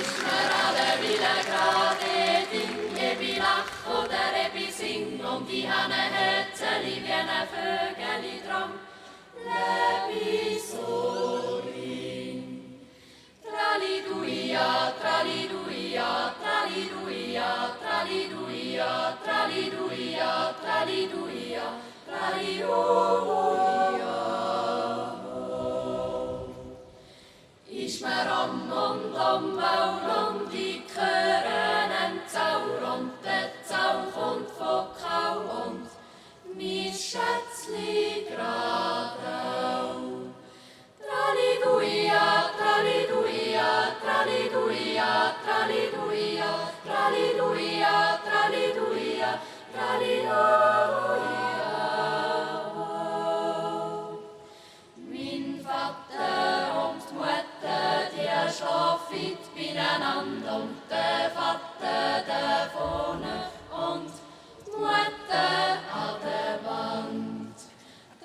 Ist mir alle wieder gerade Ding, ebi lach oder ebi sing, und die Hanne Herzeli wie ein Vögeli drum, lebi so ring. Traliduia, traliduia, traliduia, traliduia, traliduia, traliduia, traliduia. Ich mir und baul die Chören Zaur und der Zau kommt von Kau und mi Schätzli grad au. Traliduia, traliduia, traliduia, traliduia, traliduia, traliduia, traliduia. Mein Vater und Mutter, die schlafen beieinander und der Vater da vorne und die Mutter an der Wand.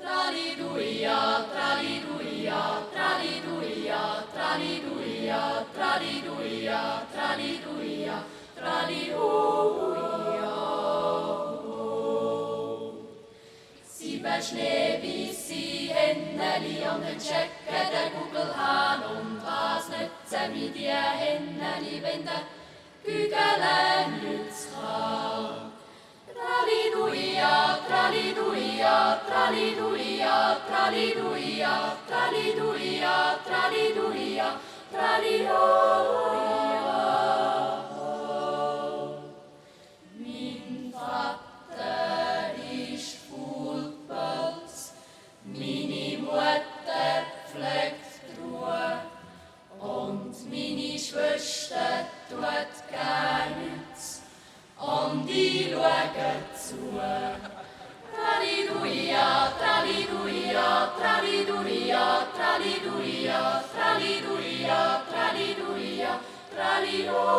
Traliduia, traliduia, traliduia, traliduia, traliduia, traliduia, traliduia. Sieben schneeweiße Händeli und ein Schecken der Gugelhahn, und was nützen mir die Händeli, wenn der Gügele nichts kann? Traliduia, traliduia, traliduia, traliduia, traliduia, traliduia, traliduia. Mein Vater ist Fuhlpelz, meine Mutter pflegt Ruhe und meine Schwester tut gar nichts. Und ich schaue zu. Traliduia, traliduia, traliduia, traliduia, traliduia, traliduia, traliduia.